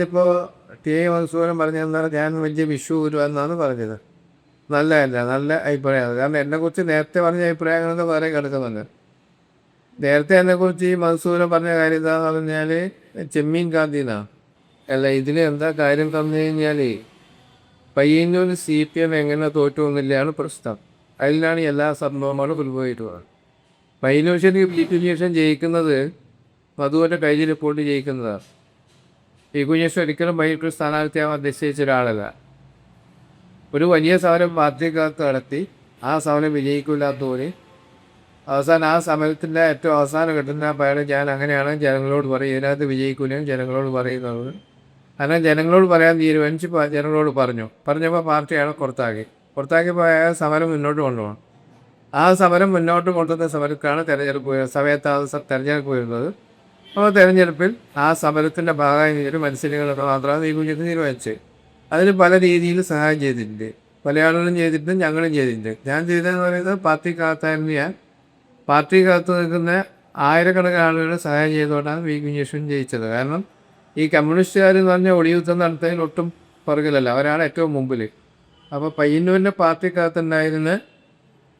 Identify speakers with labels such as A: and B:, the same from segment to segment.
A: ഇപ്പോൾ T I Madhusoodanan പറഞ്ഞതെന്നാൽ ഞാൻ വലിയ വിഷു എന്നാണ് പറഞ്ഞത്. നല്ലതല്ല, നല്ല അഭിപ്രായമാണ്. കാരണം എന്നെക്കുറിച്ച് നേരത്തെ പറഞ്ഞ അഭിപ്രായങ്ങളൊക്കെ വേറെ കിടക്കുന്നുണ്ട്. നേരത്തെ എന്നെക്കുറിച്ച് ഈ മധുസൂദനൻ പറഞ്ഞ കാര്യം എന്താണെന്ന് പറഞ്ഞാൽ ചെമ്മീൻ ഗാന്ധി എന്നാണ്. അല്ല, ഇതിൽ എന്താ കാര്യം തന്നു കഴിഞ്ഞാൽ പയ്യന്നൂർ CPM എങ്ങനെ തോറ്റു എന്നില്ലാണ് പ്രശ്നം. അതിലാണ് എല്ലാ സംഭവങ്ങളും ഉത്ഭവിക്കുന്നത്. പയ്യന്നൂർ ശേഷം ജയിക്കുന്നത് മധുവിൻ്റെ കയ്യിൽ റിപ്പോർട്ട് ജയിക്കുന്നതാണ്. ഈ കുഞ്ഞേശ്വർ ഒരിക്കലും പയ്യന്നൂർ സ്ഥാനാർത്ഥിയാവാൻ നിശ്ചയിച്ച ഒരാളല്ല. ഒരു വലിയ സമരം പാർട്ടിക്കാർക്ക് നടത്തി ആ സമരം വിജയിക്കില്ലാത്തവര് അവസാനം ആ സമരത്തിൻ്റെ ഏറ്റവും അവസാനം കിട്ടുന്ന പകരം ഞാൻ അങ്ങനെയാണ് ജനങ്ങളോട് പറയും, ഇതിനകത്ത് വിജയിക്കില്ലെന്ന് ജനങ്ങളോട് പറയുന്നത്. അങ്ങനെ ജനങ്ങളോട് പറയാൻ തീരുമാനിച്ച് ജനങ്ങളോട് പറഞ്ഞപ്പോൾ പാർട്ടിയാണ് പുറത്താക്കിയപ്പോൾ സമരം മുന്നോട്ട് കൊണ്ടുപോകണം. ആ സമരം മുന്നോട്ട് കൊണ്ടുവന്ന സമരത്താണ് തെരഞ്ഞെടുപ്പ് വരുന്നത്. അപ്പോൾ തെരഞ്ഞെടുപ്പിൽ ആ സമരത്തിൻ്റെ ഭാഗമായി ഒരു മത്സരങ്ങളൊക്കെ മാത്രമാണ് ഈ കുഞ്ഞിന് തീരുമാനിച്ചത്. അതിന് പല രീതിയിൽ സഹായം ചെയ്തിട്ടുണ്ട്. പല ആളുകളും ചെയ്തിട്ടുണ്ട്, ഞങ്ങളും ചെയ്തിട്ടുണ്ട്. ഞാൻ ചെയ്തതെന്ന് പറയുന്നത് പാർട്ടിക്കകത്ത് നിൽക്കുന്ന ആയിരക്കണക്കിന് ആളുകളുടെ സഹായം ചെയ്തുകൊണ്ടാണ് വി കുഞ്ഞേശ്വരൻ ജയിച്ചത്. കാരണം ഈ കമ്മ്യൂണിസ്റ്റുകാരെന്ന് പറഞ്ഞാൽ ഒളിയുദ്ധം നടത്തുന്നതിൽ ഒട്ടും പുറകിലല്ല, അവരാണ് ഏറ്റവും മുമ്പിൽ. അപ്പോൾ പയ്യന്നൂരിൻ്റെ പാർട്ടിക്കകത്തുണ്ടായിരുന്ന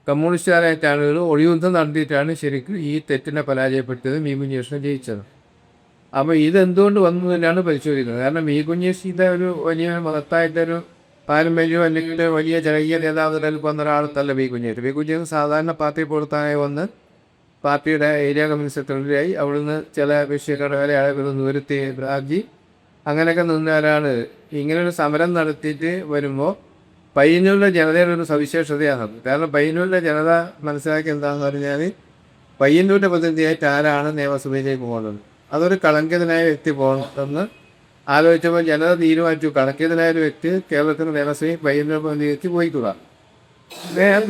A: കമ്മ്യൂണിസ്റ്റുകാരായിട്ട് ആളുകൾ ഒളിയുദ്ധം നടത്തിയിട്ടാണ് ശരിക്കും ഈ തെറ്റിനെ പരാജയപ്പെടുത്തിയത് വി കുഞ്ഞേശ്വരൻ ജയിച്ചത്. അപ്പോൾ ഇതെന്തുകൊണ്ട് വന്നു തന്നെയാണ് പരിശോധിക്കുന്നത്. കാരണം വി കുഞ്ഞേശ്വരൻ്റെ ഒരു വലിയ മഹത്തായിട്ടൊരു പാരമ്പര്യമോ അല്ലെങ്കിൽ വലിയ ജനകീയ നേതാവിൽ വന്ന ഒരാളത്തല്ല വി കുഞ്ഞേശ്വരൻ സാധാരണ പാർട്ടി പുറത്തായി വന്ന് പാർട്ടിയുടെ ഏരിയ കമ്മിറ്റി സെക്രട്ടറിയായി അവിടുന്ന് ചില വിഷയങ്ങളുടെ ആളുകൾ ദൂരത്തെ ആക്കി അങ്ങനെയൊക്കെ നിന്നവരാണ്. ഇങ്ങനൊരു സമരം നടത്തിയിട്ട് വരുമ്പോൾ പയ്യന്നൂരിലെ ജനതയുടെ ഒരു സവിശേഷതയാണ്. കാരണം പയ്യന്നൂരിലെ ജനത മനസ്സിലാക്കി എന്താണെന്ന് പറഞ്ഞാൽ പയ്യന്നൂരിൻ്റെ പ്രതിനിധിയായിട്ട് ആരാണ് നിയമസഭയിലേക്ക് പോകുന്നത്. അതൊരു കളങ്കിതനായ വ്യക്തി പോകണമെന്ന് ആലോചിച്ചപ്പോൾ ജനത തീരുമാനിച്ചു, കളങ്കിതനായ ഒരു വ്യക്തി കേരളത്തിൻ്റെ നിയമസഭയിൽ പയ്യന്നൂർ പ്രതിനിധിക്ക് പോയിക്കുക.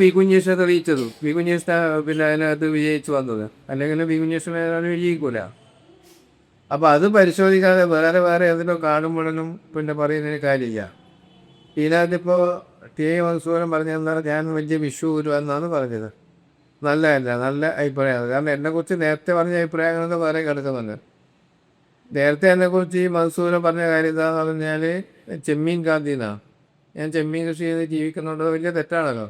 A: വി കുഞ്ഞേശ്വരൻ തെളിയിച്ചതും വി കുഞ്ഞേശ്വരൻ പിന്നെ അതിനകത്ത് വിജയിച്ചു വന്നത്. അല്ലെങ്കിൽ വി കുഞ്ഞേശ്വരൻ വിജയിക്കൂല. അപ്പോൾ അത് പരിശോധിക്കാതെ വേറെ ഏതെങ്കിലും കാണുമ്പോഴൊന്നും പിന്നെ പറയുന്നതിന് കാര്യമില്ല. ഇതിനകത്തിപ്പോൾ ടി ഐ മധുസൂദനൻ പറഞ്ഞതെന്നാൽ ഞാൻ വലിയ വിഷു എന്നാണ് പറഞ്ഞത്. നല്ലതല്ല, നല്ല അഭിപ്രായമാണ്. കാരണം എന്നെക്കുറിച്ച് നേരത്തെ പറഞ്ഞ അഭിപ്രായങ്ങളൊക്കെ വേറെ കിടക്കുന്നുണ്ട്. നേരത്തെ എന്നെക്കുറിച്ച് ഈ മധുസൂദനൻ പറഞ്ഞ കാര്യം എന്താണെന്ന് പറഞ്ഞാൽ ചെമ്മീൻ ഗാന്ധി എന്നാണ്. ഞാൻ ചെമ്മീൻ കൃഷി ചെയ്ത് ജീവിക്കുന്നുണ്ട്, വലിയ തെറ്റാണല്ലോ.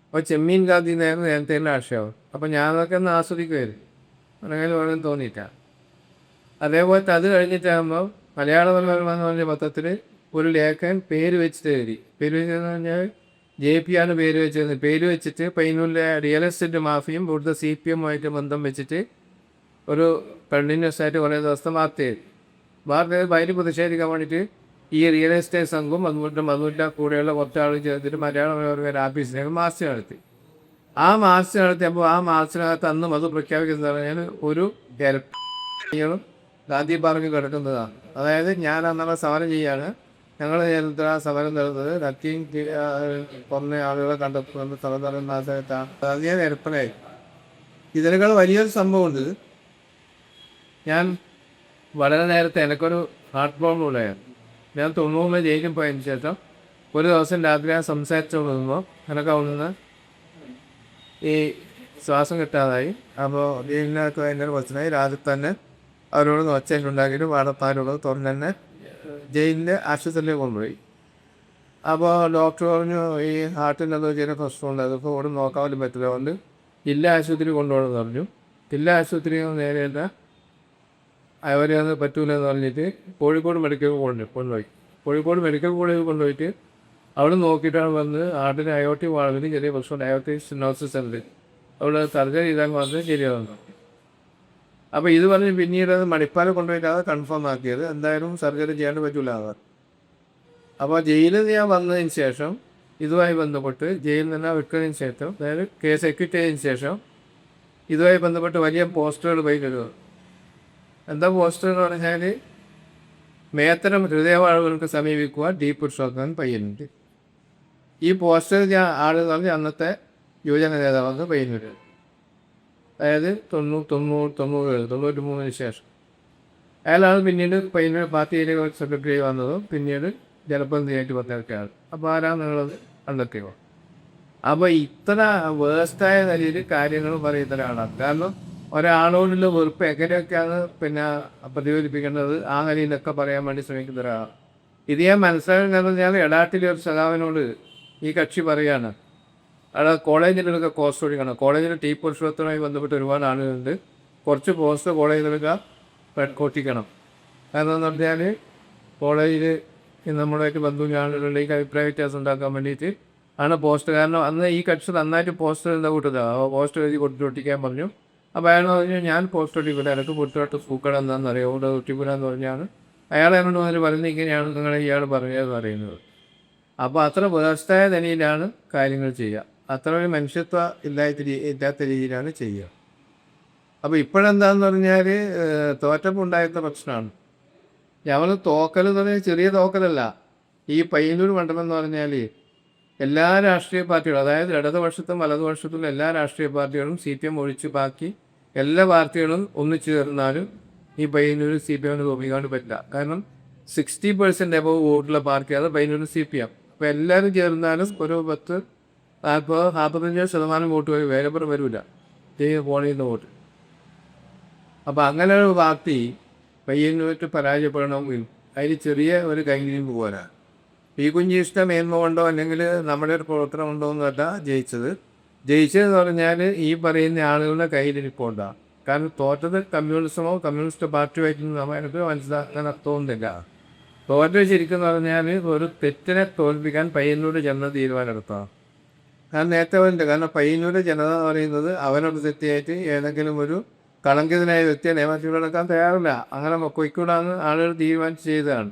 A: അപ്പോൾ ചെമ്മീൻ ഗാന്ധി എന്നായിരുന്നു നേരത്തെ ആശയം. അപ്പോൾ ഞാനതൊക്കെ ഒന്ന് ആസ്വദിക്കുമായിരുന്നു, അങ്ങനെ വേണമെന്ന് തോന്നിയിട്ട. അതേപോലത്തെ അത് കഴിഞ്ഞിട്ടാകുമ്പോൾ മലയാള മനോരമ എന്ന് പറഞ്ഞ പത്രത്തിൽ ഒരു ലേഖകൻ പേര് വെച്ചിട്ട് എഴുതി. പേര് വെച്ചതെന്ന് പറഞ്ഞാൽ JP ആണ് പേര് വെച്ചത്. പേര് വെച്ചിട്ട് പയ്യന്നൂരിലെ റിയൽ എസ്റ്റേറ്റ് മാഫിയും ഇവിടുത്തെ CPM ബന്ധം വെച്ചിട്ട് ഒരു കണ്ടിന്യൂസ് കുറേ ദിവസത്തെ വാർത്ത ഭയങ്കര പ്രതിഷേധിക്കാൻ വേണ്ടിയിട്ട് ഈ റിയൽ എസ്റ്റേറ്റ് സംഘവും അതുപോലെ മധുവിൻ്റെ കൂടെയുള്ള കുറച്ച് ആളുകൾ ചേർത്തിട്ട് മലയാള മനോരമ ആഫീസിലേക്ക് മാർച്ച് നടത്തി. ആ മാർച്ച് നടത്തിയപ്പോൾ ആ മാർച്ചിനകത്ത് അന്ന് മധു പ്രഖ്യാപിക്കുന്നത് പറഞ്ഞാൽ ഒരു ഗാന്ധി പാർക്കിൽ കിടക്കുന്നതാണ്. അതായത് ഞാൻ അന്നവിടെ സമരം ചെയ്യാണ്, ഞങ്ങൾ സമരം നടന്നത് നക്കിയും കുറഞ്ഞ ആളുകളെ കണ്ടെത്തുന്ന സ്ഥലത്താണ്. അത് ഞാൻ ഏർപ്പെടായി. ഇതിനേക്കാൾ വലിയൊരു സംഭവമുണ്ട്. ഞാൻ വളരെ നേരത്തെ എനിക്കൊരു ഹാർട്ട് പ്രോബ്ലം ഉണ്ടായിരുന്നു. ഞാൻ 90 ജയിലിൽ പോയതിന് ശേഷം ഒരു ദിവസം രാത്രി ഞാൻ സംസാരിച്ചു കൊണ്ടിരുമ്പോൾ എനിക്ക് അവിടുന്ന് ഈ ശ്വാസം കിട്ടാതായി. അപ്പോൾ ജയിലിനകത്ത് ഭയങ്കര പ്രശ്നമായി. രാത്രി തന്നെ അവരോട് ഒച്ചയുണ്ടാക്കിയിട്ട് വാടപ്പാരോട് തുറന്ന് തന്നെ ജയിലിൻ്റെ ആശുപത്രിയിലേക്ക് കൊണ്ടുപോയി. അപ്പോൾ ഡോക്ടർ പറഞ്ഞു ഈ ഹാർട്ടിൻ്റെ എന്തോ ചെറിയ പ്രശ്നമുണ്ട്, അതിപ്പോൾ ഇവിടെ നോക്കാൻ വേണ്ടി പറ്റില്ല, അതുകൊണ്ട് ജില്ലാ ആശുപത്രി കൊണ്ടുപോകണമെന്ന് പറഞ്ഞു. ജില്ലാ ആശുപത്രി നേരെയല്ല, അവരത് പറ്റൂലെന്ന് പറഞ്ഞിട്ട് കോഴിക്കോട് മെഡിക്കൽ കോളേജിൽ കൊണ്ടുപോയി. കോഴിക്കോട് മെഡിക്കൽ കോളേജിൽ കൊണ്ടുപോയിട്ട് അവിടെ നോക്കിയിട്ടാണ് വന്ന് ഹാർട്ടിന് അയോട്ടി വളവിന് ചെറിയ പ്രശ്നം, അയോട്ടി സിനോസിസ് ഉണ്ട്, അവിടെ സർജറി ചെയ്താൽ മാത്രമേ ശരിയാവുന്നു. അപ്പോൾ ഇത് പറഞ്ഞ് പിന്നീട് അത് മണിപ്പാൽ കൊണ്ടുപോയിട്ടാണ് കൺഫേം ആക്കിയത്, എന്തായാലും സർജറി ചെയ്യാൻ പറ്റില്ല. അപ്പോൾ ജയിലിൽ ഞാൻ വന്നതിന് ശേഷം ഇതുമായി ബന്ധപ്പെട്ട് ജയിലിൽ നിന്ന് വിട്ടതിന് ശേഷം, അതായത് കേസ് എക്വിറ്റ് ചെയ്തതിന് ശേഷം ഇതുമായി ബന്ധപ്പെട്ട് വലിയ പോസ്റ്ററുകൾ പോയി കരുതുക. എന്താ പോസ്റ്റർ എന്ന് പറഞ്ഞാൽ മേത്തരം ഹൃദയവാഴകൾക്ക് സമീപിക്കുക, ഡീപ്പ് ഷോക്കാൻ പയ്യന്നൂർ. ഈ പോസ്റ്റർ ഞാൻ ആളെന്ന് പറഞ്ഞാൽ അന്നത്തെ യുവജന നേതാവാണ് പയ്യന്നൂർ. അതായത് 93 ശേഷം അയാളാണ് പിന്നീട് പയ്യന്നൂർ പാർട്ടി ഏരിയ സെക്രട്ടറി വന്നതും പിന്നീട് ജനപ്രതിനിധിയായിട്ട് വന്നതൊക്കെയാണ്. അപ്പോൾ ആരാന്നുള്ളത് കണ്ടെത്തിയോ. അപ്പോൾ ഇത്ര വേസ്റ്റായ നിലയിൽ കാര്യങ്ങൾ പറയുന്ന ഒരാളാണ്. കാരണം ഒരാളോടുള്ള വെറുപ്പ് എങ്ങനെയൊക്കെയാണ് പിന്നെ പ്രതിഫലിപ്പിക്കേണ്ടത് ആ നിലയിലൊക്കെ പറയാൻ വേണ്ടി ശ്രമിക്കുന്ന ഒരാളാണ്. ഇത് ഞാൻ മനസ്സിലാക്കുന്നത് ഞാൻ എടാട്ടിലെ ഒരു സഖാവിനോട് ഈ കക്ഷി പറയുകയാണ്, അവിടെ കോളേജിലൊക്കെ പോസ്റ്റ് കൊടുക്കണം, കോളേജിൽ ടീ പുരുഷത്വമായി ബന്ധപ്പെട്ട് ഒരുപാട് ആളുകളുണ്ട്, കുറച്ച് പോസ്റ്റ് കോളേജിലൊക്കെ കൊട്ടിക്കണം. കാരണം എന്ന് പറഞ്ഞാൽ കോളേജിൽ നമ്മളായിട്ട് ബന്ധുവിൻ്റെ ആളുകളിലേക്ക് അഭിപ്രായ വ്യത്യാസം ഉണ്ടാക്കാൻ വേണ്ടിയിട്ട് ആണ് പോസ്റ്റ്. കാരണം അന്ന് ഈ കക്ഷി നന്നായിട്ട് പോസ്റ്റർ എന്താ കൂട്ടതാണ്, അപ്പോൾ പോസ്റ്റർ എഴുതി ഒട്ടിക്കാൻ പറഞ്ഞു. അപ്പോൾ അയാൾ പറഞ്ഞു ഞാൻ പോസ്റ്റ് ഒട്ടിക്കൂല, എനിക്ക് പൊട്ടുകാട്ട് പൂക്കട എന്താണെന്ന് അറിയാം, അവിടെ ഒട്ടിക്കൂലെന്ന് പറഞ്ഞാണ് അയാൾ എന്നോട് വന്നിട്ട് പറയുന്നത് ഇങ്ങനെയാണ് നിങ്ങൾ ഇയാൾ പറഞ്ഞതെന്ന് പറയുന്നത്. അപ്പോൾ അത്ര വ്യവസ്ഥയായ നിലയിലാണ് കാര്യങ്ങൾ ചെയ്യുക, അത്ര ഒരു മനുഷ്യത്വ ഇല്ലാത്ത രീതിയിലാണ് ചെയ്യുക. അപ്പോൾ ഇപ്പോഴെന്താന്ന് പറഞ്ഞാൽ തോറ്റപ്പോൾ ഉണ്ടായിരുന്ന പ്രശ്നമാണ്. ഞങ്ങൾ തോക്കൽ എന്ന് പറഞ്ഞാൽ ചെറിയ തോക്കലല്ല. ഈ പയ്യന്നൂർ മണ്ഡലം എന്ന് പറഞ്ഞാൽ എല്ലാ രാഷ്ട്രീയ പാർട്ടികളും, അതായത് ഇടതുപക്ഷത്തും വലതുപക്ഷത്തും എല്ലാ രാഷ്ട്രീയ പാർട്ടികളും CPM ഒഴിച്ച് ബാക്കി എല്ലാ പാർട്ടികളും ഒന്നിച്ചു ചേർന്നാലും ഈ പയ്യന്നൂർ CPM തോപ്പിക്കാണ്ട് പറ്റില്ല. കാരണം 60% എബവ് വോട്ടുള്ള പാർട്ടിയാണ് പയ്യന്നൂർ CPM. അപ്പോൾ എല്ലാവരും ചേർന്നാലും ഒരു 40-45% വോട്ട് വരും, വേറെ വരില്ല പോളിയുന്ന വോട്ട്. അപ്പോൾ അങ്ങനെ ഒരു പാർട്ടി പയ്യന്നൂരിട്ട് പരാജയപ്പെടണമെങ്കിൽ അതിൽ ചെറിയ ഒരു കൈനിരിമ്പ് പോരാ. പി കുഞ്ഞിഷ്ട മേന്മ കൊണ്ടോ അല്ലെങ്കിൽ നമ്മുടെ ഒരു പ്രവർത്തനം ഉണ്ടോ എന്നല്ല ജയിച്ചതെന്ന് പറഞ്ഞാൽ ഈ പറയുന്ന ആളുകളുടെ കയ്യിലിരിപ്പുണ്ടാകും. കാരണം തോറ്റത് കമ്മ്യൂണിസമോ കമ്മ്യൂണിസ്റ്റ് പാർട്ടിയുമായിട്ട് നമുക്ക് മനസ്സിലാക്കാൻ അർത്ഥമൊന്നുമില്ല. തോറ്റ ശരിക്കും പറഞ്ഞാൽ ഒരു തെറ്റിനെ തോൽപ്പിക്കാൻ പയ്യന്നൂർ ജനത തീരുമാനമെടുത്തതാണ്. കാരണം നേരത്തെ പറയുന്നുണ്ട്, കാരണം പയ്യന്നൂർ ജനത എന്ന് പറയുന്നത് അവരുടെ തെറ്റിയായിട്ട് ഏതെങ്കിലും ഒരു കളങ്കിതനായ വ്യക്തിയെ നിയമത്തിൽ എടുക്കാൻ തയ്യാറില്ല, അങ്ങനെ കൊയ്ക്കൂടാന്ന് ആളുകൾ തീരുമാനിച്ച് ചെയ്തതാണ്.